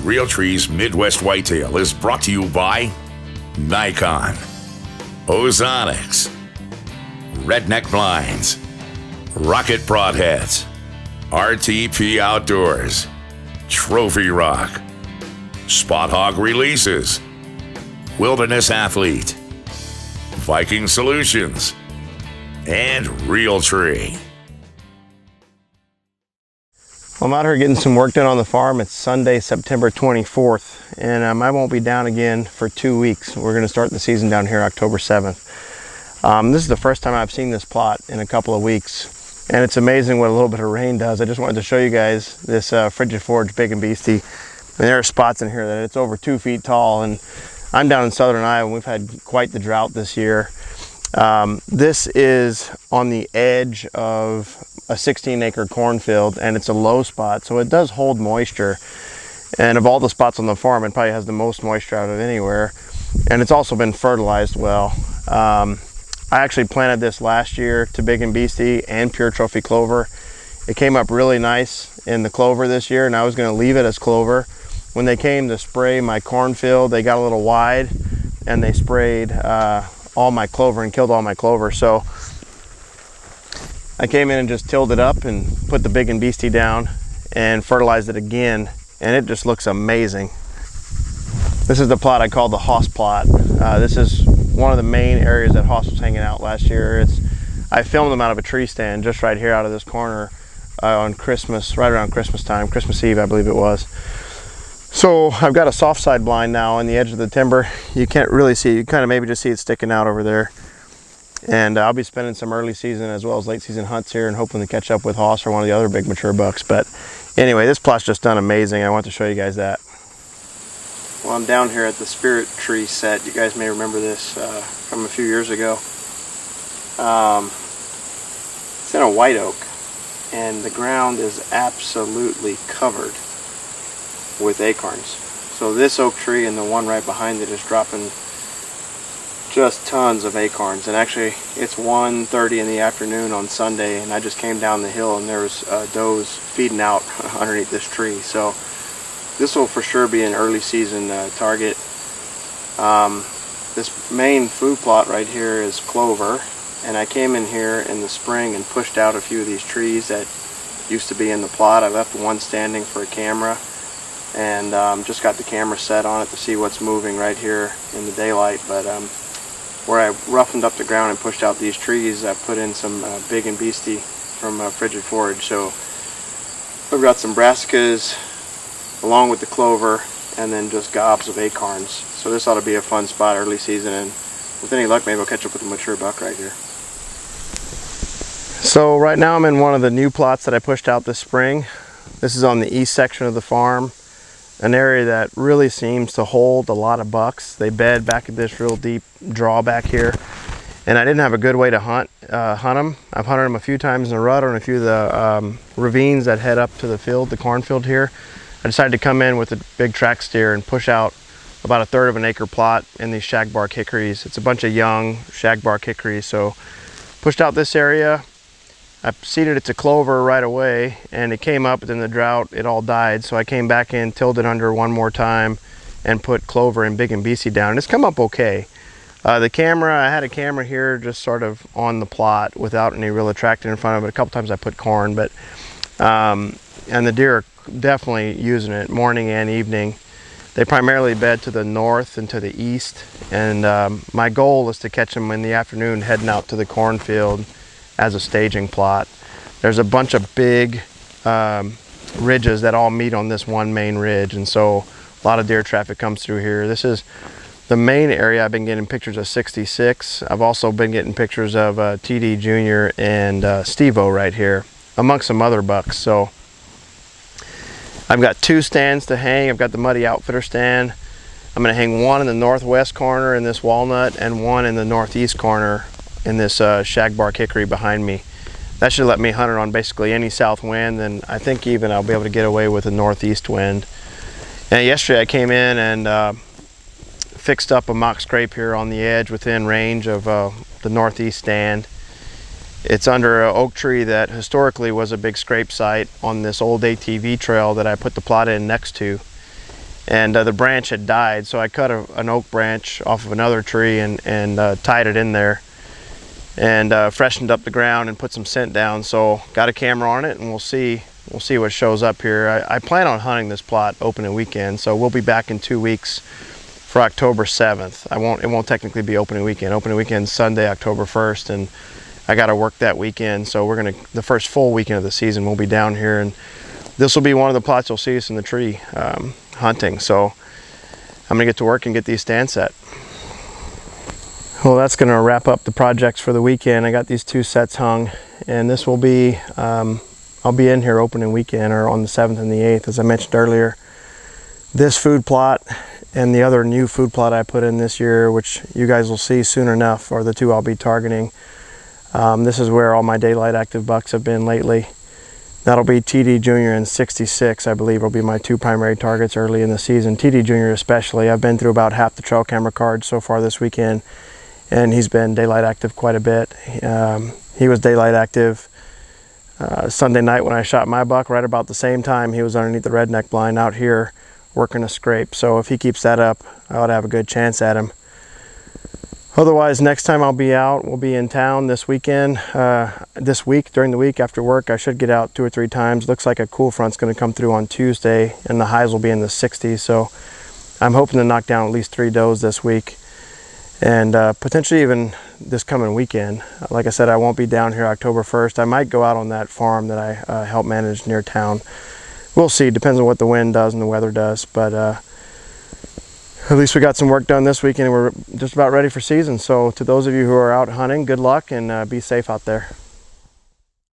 Realtree's Midwest Whitetail is brought to you by Nikon, Ozonics, Redneck Blinds, Rocket Broadheads, RTP Outdoors, Trophy Rock, Spot Hog Releases, Wilderness Athlete, Viking Solutions, and Realtree. I'm out here getting some work done on the farm. It's Sunday, September 24th, and I won't be down again for 2 weeks. We're going to start the season down here October 7th. This is the first time I've seen this plot in a couple of weeks, and it's amazing what a little bit of rain does. I just wanted to show you guys this Frigid Forge Big N Beasty. And there are spots in here that it's over 2 feet tall, and I'm down in southern Iowa, and we've had quite the drought this year. This is on the edge of a 16-acre cornfield, and it's a low spot, so it does hold moisture. And of all the spots on the farm, it probably has the most moisture out of anywhere. And it's also been fertilized well. I actually planted this last year to Big N Beasty and pure trophy clover. It came up really nice in the clover this year, and I was going to leave it as clover. When they came to spray my cornfield, they got a little wide, and they sprayed all my clover and killed all my clover. So I came in and just tilled it up and put the Big N Beasty down and fertilized it again, and it just looks amazing. This is the plot I call the Hoss plot. This is one of the main areas that Hoss was hanging out last year. I filmed them out of a tree stand just right here out of this corner on Christmas, right around Christmas time, Christmas Eve I believe it was. So I've got a soft side blind now on the edge of the timber. You can't really see, you kind of maybe just see it sticking out over there. And I'll be spending some early season as well as late season hunts here and hoping to catch up with Hoss or one of the other big mature bucks. But anyway, this plot's just done amazing. I want to show you guys that. Well, I'm down here at the Spirit Tree set. You guys may remember this from a few years ago. It's in a white oak, and the ground is absolutely covered with acorns. So this oak tree and the one right behind it is dropping just tons of acorns. And actually it's 1:30 in the afternoon on Sunday, and I just came down the hill and there was does feeding out underneath this tree. So this will for sure be an early season target. This main food plot right here is clover, and I came in here in the spring and pushed out a few of these trees that used to be in the plot. I left one standing for a camera, and just got the camera set on it to see what's moving right here in the daylight. But where I roughened up the ground and pushed out these trees, I put in some Big N Beasty from Frigid Forge. So we've got some brassicas along with the clover, and then just gobs of acorns. So this ought to be a fun spot early season, and with any luck maybe I'll catch up with a mature buck right here. So right now I'm in one of the new plots that I pushed out this spring. This is on the east section of the farm, an area that really seems to hold a lot of bucks. They bed back at this real deep draw back here, and I didn't have a good way to hunt them. I've hunted them a few times in a rut on a few of the ravines that head up to the field, the cornfield here. I decided to come in with a big track steer and push out about 1/3 of an acre plot in these shagbark hickories. It's a bunch of young shagbark hickories. So pushed out this area. I seeded it to clover right away, and it came up, but then the drought, it all died. So I came back in, tilled it under one more time, and put clover and Big N Beasty down. And it's come up okay. The camera, I had a camera here just sort of on the plot without any real attractant in front of it. A couple times I put corn, but and the deer are definitely using it morning and evening. They primarily bed to the north and to the east, and my goal is to catch them in the afternoon heading out to the cornfield as a staging plot. There's a bunch of big ridges that all meet on this one main ridge, and so a lot of deer traffic comes through here. This is the main area. I've been getting pictures of 66. I've also been getting pictures of TD Jr. and Steve-O right here, amongst some other bucks. So I've got 2 stands to hang. I've got the Muddy Outfitter stand. I'm gonna hang one in the northwest corner in this walnut, and one in the northeast corner in this shagbark hickory behind me. That should let me hunt it on basically any south wind, and I think even I'll be able to get away with a northeast wind. And yesterday I came in and fixed up a mock scrape here on the edge within range of the northeast stand. It's under an oak tree that historically was a big scrape site on this old ATV trail that I put the plot in next to. and the branch had died, so I cut an oak branch off of another tree and tied it in there, and freshened up the ground and put some scent down. So got a camera on it, and we'll see what shows up here. I plan on hunting this plot opening weekend, so we'll be back in 2 weeks for October 7th. It won't technically be opening weekend. Opening weekend Sunday, October 1st, and I got to work that weekend. So the first full weekend of the season, we'll be down here, and this will be one of the plots you'll see us in the tree hunting. So I'm gonna get to work and get these stands set. Well, that's gonna wrap up the projects for the weekend. I got these 2 sets hung, and this will be, I'll be in here opening weekend, or on the 7th and the 8th, as I mentioned earlier. This food plot and the other new food plot I put in this year, which you guys will see soon enough, are the 2 I'll be targeting. This is where all my daylight active bucks have been lately. That'll be TD Junior and 66, I believe, will be my 2 primary targets early in the season. TD Junior especially. I've been through about half the trail camera cards so far this weekend, and he's been daylight active quite a bit. He was daylight active Sunday night when I shot my buck. Right about the same time, he was underneath the redneck blind out here working a scrape. So if he keeps that up, I ought to have a good chance at him. Otherwise, next time I'll be out, we'll be in town this weekend. This week, during the week after work, I should get out 2 or 3 times. Looks like a cool front's going to come through on Tuesday, and the highs will be in the 60s. So I'm hoping to knock down at least 3 does this week, and potentially even this coming weekend. Like I said, I won't be down here October 1st. I might go out on that farm that I help manage near town. We'll see. Depends on what the wind does and the weather does. But at least we got some work done this weekend, and we're just about ready for season. So to those of you who are out hunting, good luck, and be safe out there.